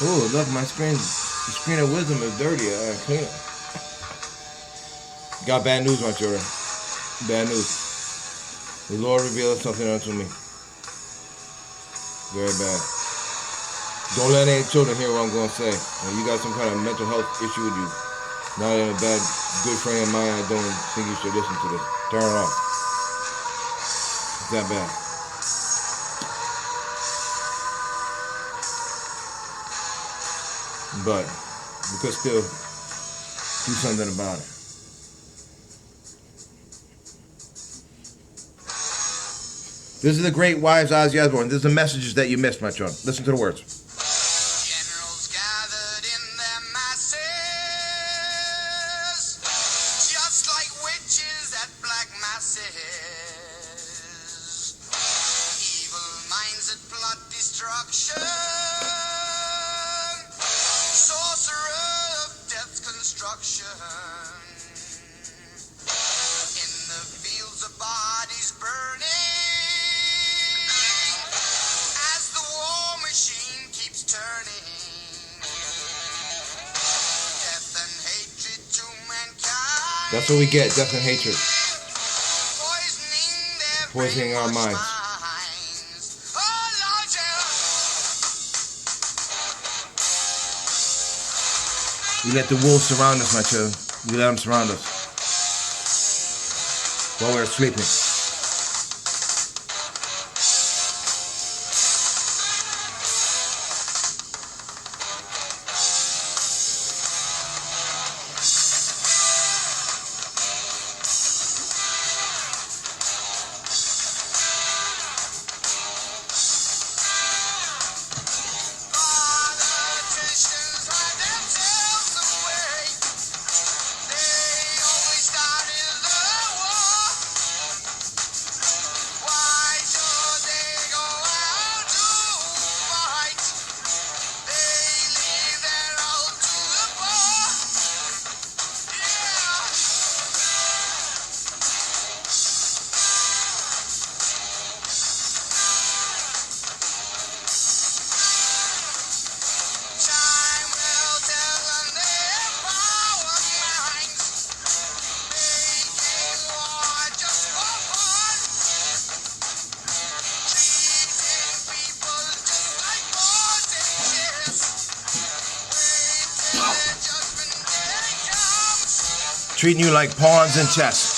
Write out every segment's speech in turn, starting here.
Oh, look, my screen. The screen of wisdom is dirty. Clean it. Got bad news, my children. Bad news. The Lord revealed something unto me. Very bad. Don't let any children hear what I'm going to say. When you got some kind of mental health issue with you, not in a bad, good friend of mine, I don't think you should listen to this. Turn it off. It's that bad. But we could still do something about it. This is the great wives Ozzy Osbourne. This is the messages that you missed, my children. Listen to the words. Generals gathered in their masses, just like witches at black masses. Evil minds that plot destruction, sorcerer of death's construction. In the fields of bodies burning, turning. Death and hatred to mankind. That's what we get, death and hatred. Poisoning our minds. Oh, Lord, We let the wolves surround us, my children. We let them surround us while we're sleeping. Treating you like pawns in chess.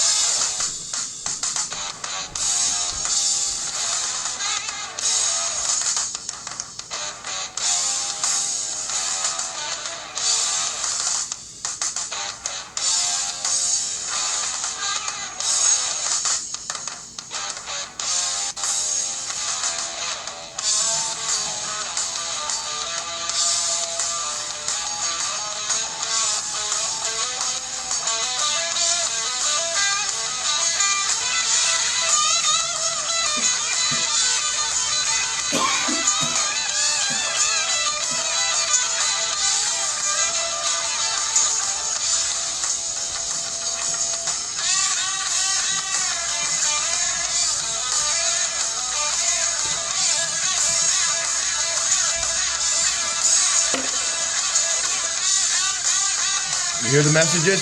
You hear the messages?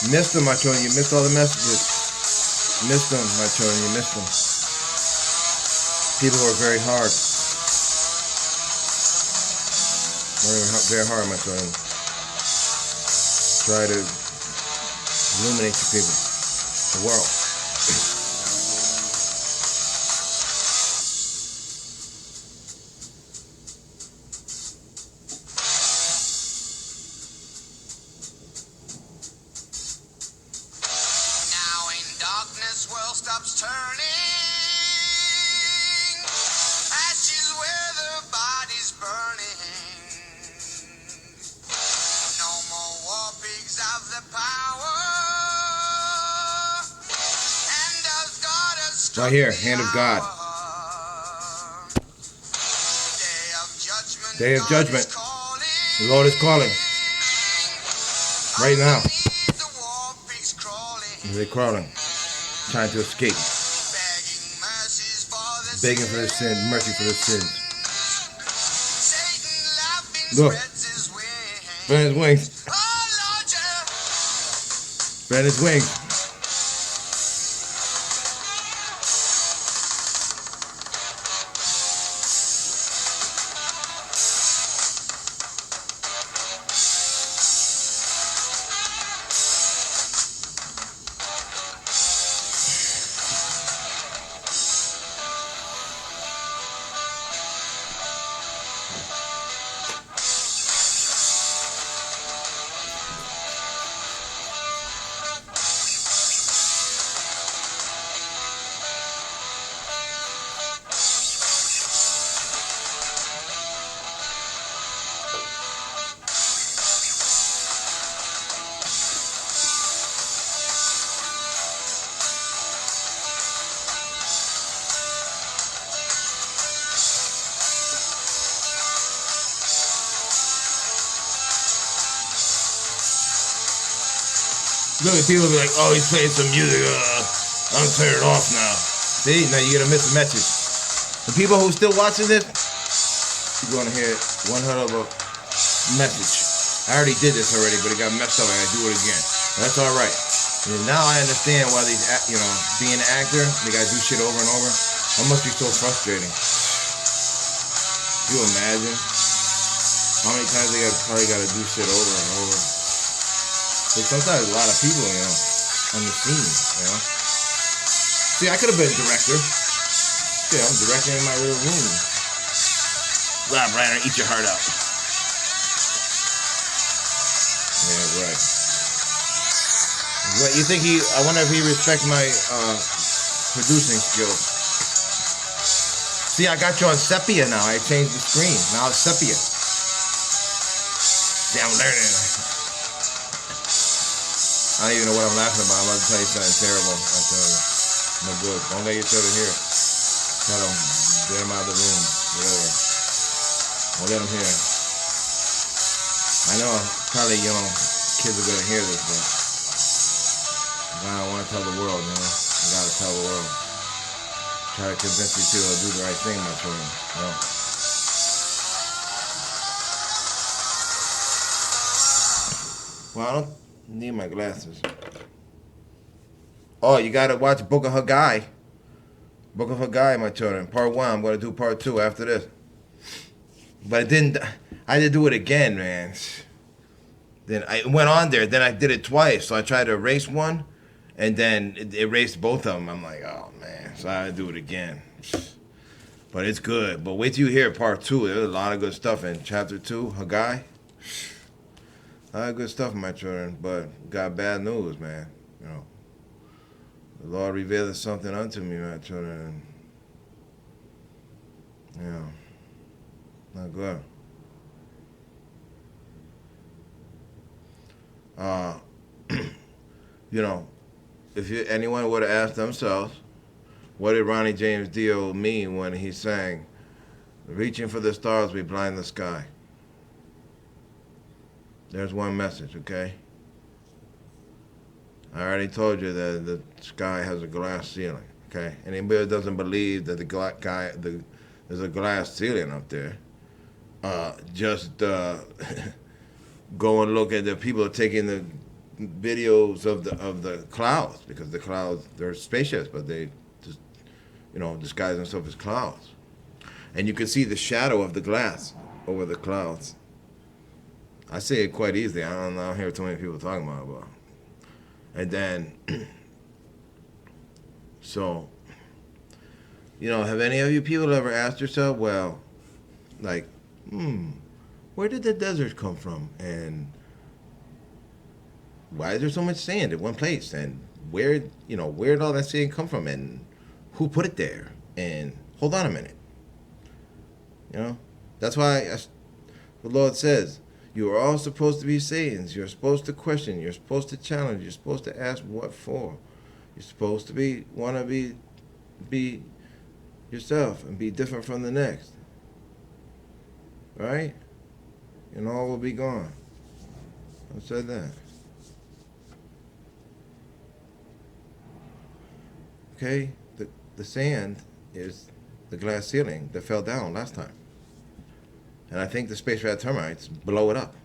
Missed them, my children. You missed all the messages. Missed them, my children. You missed them. People are very hard. Very hard, my children. Try to illuminate the people, the world. world stops turning, ashes where the body's burning. No more war pigs have the power, and as God has struck right here, the hand of God. hour. Day of judgment. The Lord is calling. Right now. They're crawling, trying to escape, begging for their sin, mercy for their sins. Look. spreads his wings. Spread his wings. Oh, Lord, yeah. Spread his wings. Look at people be like, oh, he's playing some music. I'm turning it off now. See, now you're gonna miss a message. The people who still watching this, you're gonna hear one hell of a message. I already did this already, but it got messed up. I gotta do it again. That's all right. And now I understand why these, being an actor, they gotta do shit over and over. That must be so frustrating. You imagine how many times they probably gotta do shit over and over. But sometimes a lot of people, on the scene, See, I could have been a director. Yeah, I'm directing in my little room. Rob Reiner, eat your heart out. Yeah, right. What you think I wonder if he respects my producing skills. See, I got you on sepia now. I changed the screen. Now it's sepia. See, I'm learning. I don't even know what I'm laughing about. I'm about to tell you something terrible. I tell you. No good. Don't let your children hear it. Tell them, get them out of the room. Whatever. Don't let them hear it. I know probably, kids are going to hear this, but I want to tell the world, I got to tell the world. Try to convince these people to do the right thing, my children. Well, I don't need my glasses. Oh, you gotta watch Book of Haggai. Book of Haggai, my children. Part 1. I'm gonna do part 2 after this. But I had to do it again, man. Then I went on there. Then I did it twice. So I tried to erase one, and then it erased both of them. I'm like, oh man. So I had to do it again. But it's good. But wait till you hear part 2. There's a lot of good stuff in chapter 2, Haggai. A lot of good stuff, my children, but got bad news, man. The Lord revealed something unto me, my children. Not good. If anyone would have asked themselves, what did Ronnie James Dio mean when he sang, "Reaching for the stars, we blind the sky"? There's one message, okay? I already told you that the sky has a glass ceiling, okay? Anybody that doesn't believe that there's a glass ceiling up there, just go and look at the people taking the videos of the clouds, because the clouds, they're spaceships, but they just disguise themselves as clouds, and you can see the shadow of the glass over the clouds. I say it quite easily. I don't hear too many people talking about it. And then, so, have any of you people ever asked yourself, well, like, where did the desert come from? And why is there so much sand in one place? And where did all that sand come from? And who put it there? And hold on a minute. That's why the Lord says, you are all supposed to be sayings. You're supposed to question. You're supposed to challenge. You're supposed to ask what for. You're supposed to want to be yourself and be different from the next. Right? And all will be gone. I said that. Okay? The sand is the glass ceiling that fell down last time. And I think the space rat termites blow it up.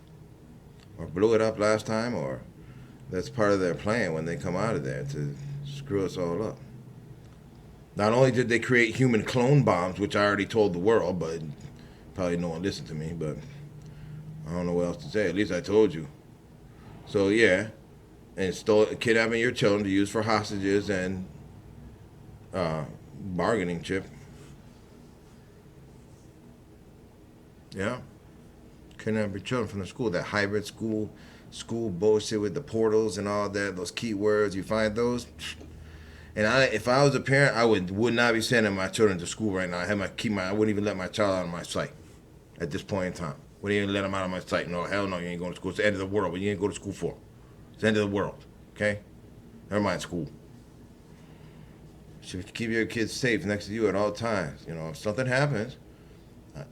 Or blew it up last time, or that's part of their plan when they come out of there to screw us all up. Not only did they create human clone bombs, which I already told the world, but probably no one listened to me, but I don't know what else to say. At least I told you. So yeah, and kidnapping your children to use for hostages and bargaining chip. Yeah. Kidnapping your children from the school, that hybrid school bullshit with the portals and all that, those keywords, you find those? And if I was a parent, I would not be sending my children to school right now. I wouldn't even let my child out of my sight at this point in time. Wouldn't even let them out of my sight. No, hell no, you ain't going to school. It's the end of the world. What you ain't go to school for? It's the end of the world. Okay? Never mind school. You should keep your kids safe next to you at all times. You know, if something happens,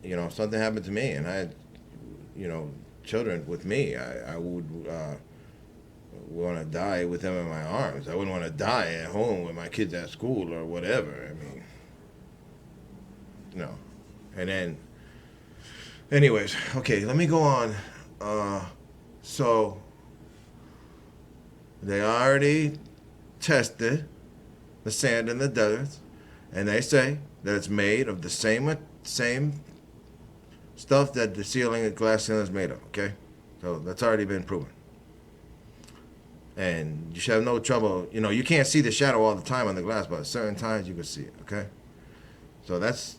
if something happened to me and I had, children with me, I would want to die with them in my arms. I wouldn't want to die at home with my kids at school or whatever. I mean, no. And then, anyways, okay, let me go on. So, they already tested the sand in the deserts, and they say that it's made of the same stuff that the glass ceiling is made of, okay? So that's already been proven. And you should have no trouble, you can't see the shadow all the time on the glass, but at certain times you can see it, okay? So that's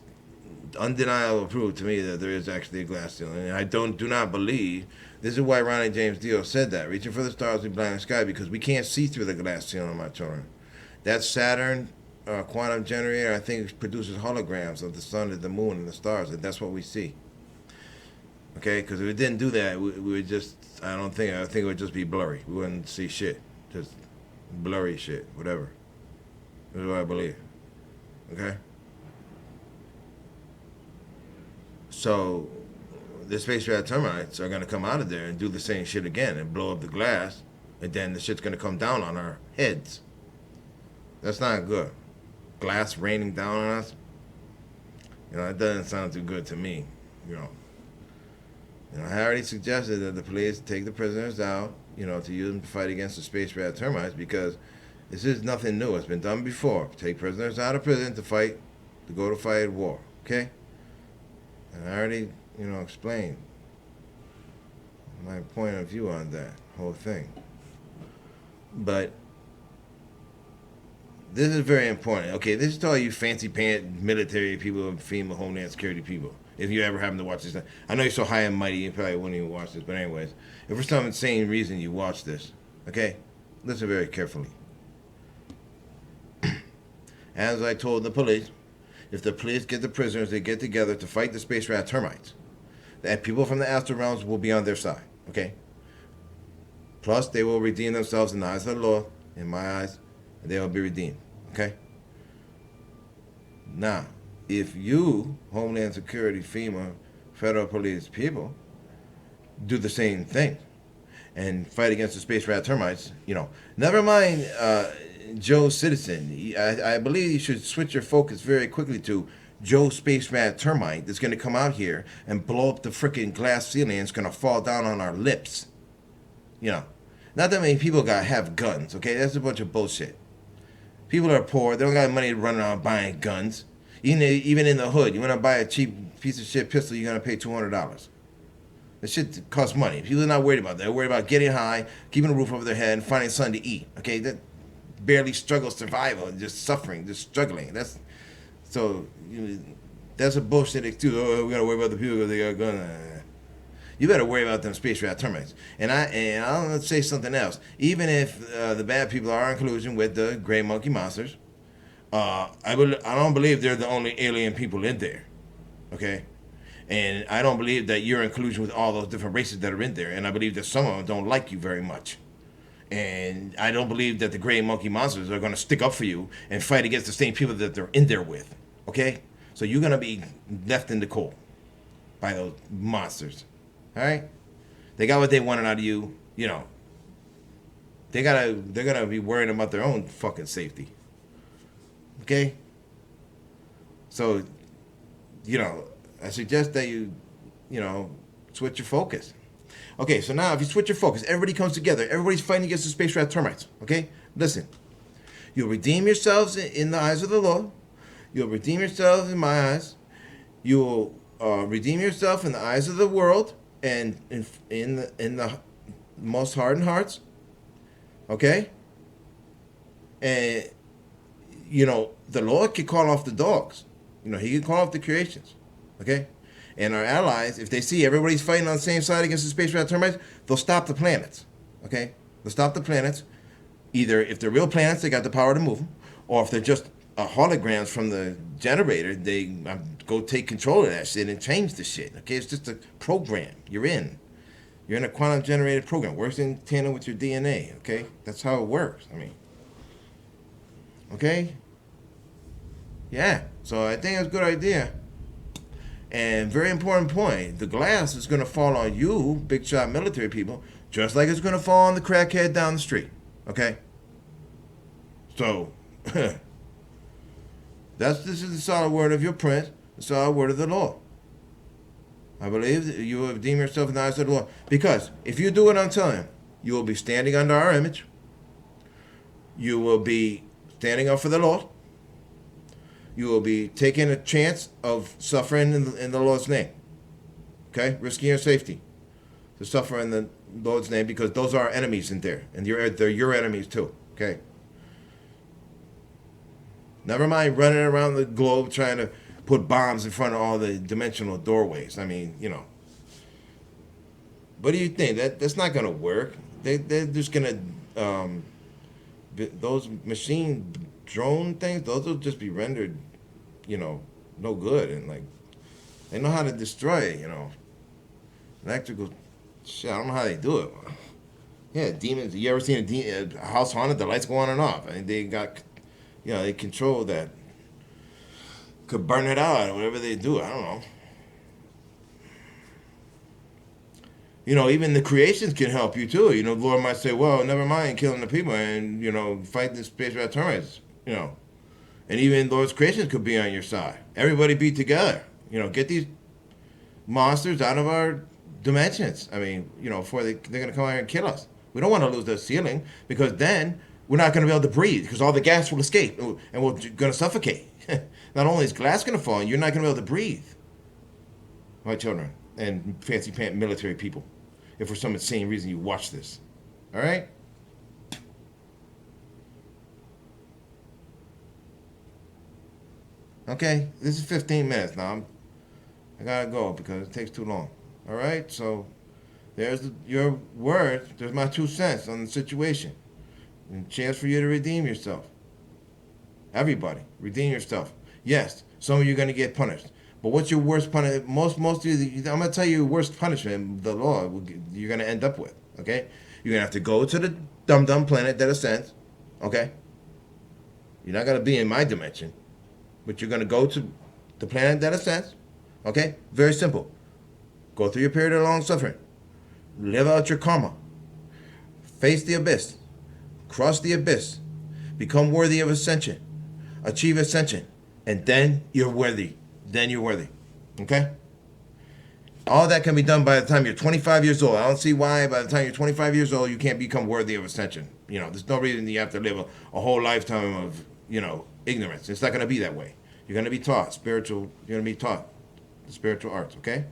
undeniable proof to me that there is actually a glass ceiling. And I do not believe, this is why Ronnie James Dio said that, reaching for the stars in blind sky, because we can't see through the glass ceiling, my children. That Saturn quantum generator, I think, produces holograms of the sun and the moon and the stars, and that's what we see. Okay, because if it didn't do that, we would just, I think it would just be blurry. We wouldn't see shit. Just blurry shit, whatever. That's what I believe. Okay? So, the space rat termites are going to come out of there and do the same shit again and blow up the glass, and then the shit's going to come down on our heads. That's not good. Glass raining down on us. It doesn't sound too good to me, I already suggested that the police take the prisoners out, to use them to fight against the space rat termites, because this is nothing new. It's been done before. Take prisoners out of prison to go to fight war, okay? And I already, explained my point of view on that whole thing. But this is very important. Okay, this is to all you fancy pant military people and FEMA Homeland Security people. If you ever happen to watch this, I know you're so high and mighty, you probably wouldn't even watch this. But anyways, if for some insane reason you watch this, okay, listen very carefully. As I told the police, if the police get the prisoners, they get together to fight the space rat termites, that people from the astral realms will be on their side, okay? Plus, they will redeem themselves in the eyes of the Lord, in my eyes, and they will be redeemed, okay? Now, if you, Homeland Security, FEMA, Federal Police people, do the same thing and fight against the space rat termites, never mind Joe Citizen. I believe you should switch your focus very quickly to Joe Space Rat Termite that's going to come out here and blow up the freaking glass ceiling. It's going to fall down on our lips. Not that many people have guns, okay? That's a bunch of bullshit. People are poor. They don't got money to run around buying guns. Even in the hood, you want to buy a cheap piece of shit pistol, you're going to pay $200. That shit costs money. People are not worried about that. They're worried about getting high, keeping a roof over their head, and finding something to eat. Okay, that barely struggle survival, just suffering, just struggling. That's a bullshit excuse. Oh, we got to worry about the people because they got guns. You better worry about them space rat termites. And I'll say something else. Even if the bad people are in collusion with the gray monkey monsters, I don't believe they're the only alien people in there, okay? And I don't believe that you're in collusion with all those different races that are in there. And I believe that some of them don't like you very much. And I don't believe that the gray monkey monsters are going to stick up for you and fight against the same people that they're in there with, okay? So you're going to be left in the cold by those monsters, all right? They got what they wanted out of you, They're gonna be worrying about their own fucking safety. Okay? So, I suggest that you switch your focus. Okay, so now if you switch your focus, everybody comes together. Everybody's fighting against the space rat termites. Okay, listen. You'll redeem yourselves in the eyes of the Lord. You'll redeem yourselves in my eyes. You will redeem yourself in the eyes of the world and in the most hardened hearts. Okay? And, the Lord can call off the dogs. He can call off the creations. Okay? And our allies, if they see everybody's fighting on the same side against the space rat termites, they'll stop the planets. Okay? They'll stop the planets. Either if they're real planets, they got the power to move them, or if they're just holograms from the generator, they go take control of that shit and change the shit. Okay? It's just a program. You're in a quantum generated program. Works in tandem with your DNA. Okay? That's how it works. Okay? Yeah. So I think it's a good idea. And very important point, the glass is going to fall on you, big shot military people, just like it's going to fall on the crackhead down the street. Okay? So, this is the solid word of your prince, the solid word of the Lord. I believe that you will redeem yourself in the eyes of the Lord. Because if you do what I'm telling you, you will be standing under our image. You will be standing up for the Lord. You will be taking a chance of suffering in the Lord's name. Okay? Risking your safety to suffer in the Lord's name, because those are our enemies in there. And they're your enemies too. Okay? Never mind running around the globe trying to put bombs in front of all the dimensional doorways. What do you think? That's not going to work. They're just going to... those machine drone things, those will just be rendered, no good. And, they know how to destroy, electrical shit. I don't know how they do it. Yeah, demons. You ever seen a house haunted? The lights go on and off. They got... they control that. Could burn it out or whatever they do. I don't know. Even the creations can help you too. The Lord might say, well, never mind killing the people and, fight the space rat termites. And even Lord's creations could be on your side. Everybody be together. Get these monsters out of our dimensions. Before they're going to come out here and kill us. We don't want to lose the ceiling, because then we're not going to be able to breathe, because all the gas will escape and we're going to suffocate. Not only is glass going to fall, you're not going to be able to breathe. My children and fancy pant military people, if for some insane reason you watch this. All right? Okay, this is 15 minutes now. I got to go because it takes too long. All right? So there's your word. There's my 2 cents on the situation. And chance for you to redeem yourself. Everybody, redeem yourself. Yes, some of you are going to get punished. But what's your worst punishment? Most of you, I'm going to tell you your worst punishment the law you're going to end up with. Okay? You're going to have to go to the dum-dum planet that ascends. Okay? You're not going to be in my dimension. But you're going to go to the planet that ascends. Okay? Very simple. Go through your period of long suffering. Live out your karma. Face the abyss. Cross the abyss. Become worthy of ascension. Achieve ascension. And then you're worthy. Then you're worthy. Okay? All that can be done by the time you're 25 years old. I don't see why by the time you're 25 years old you can't become worthy of ascension. There's no reason you have to live a whole lifetime of, ignorance. It's not going to be that way. You're going to be taught you're going to be taught the spiritual arts, okay?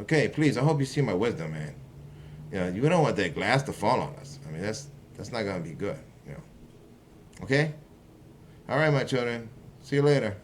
Okay, please, I hope you see my wisdom, man. You don't want that glass to fall on us. That's not going to be good, Okay? All right, my children. See you later.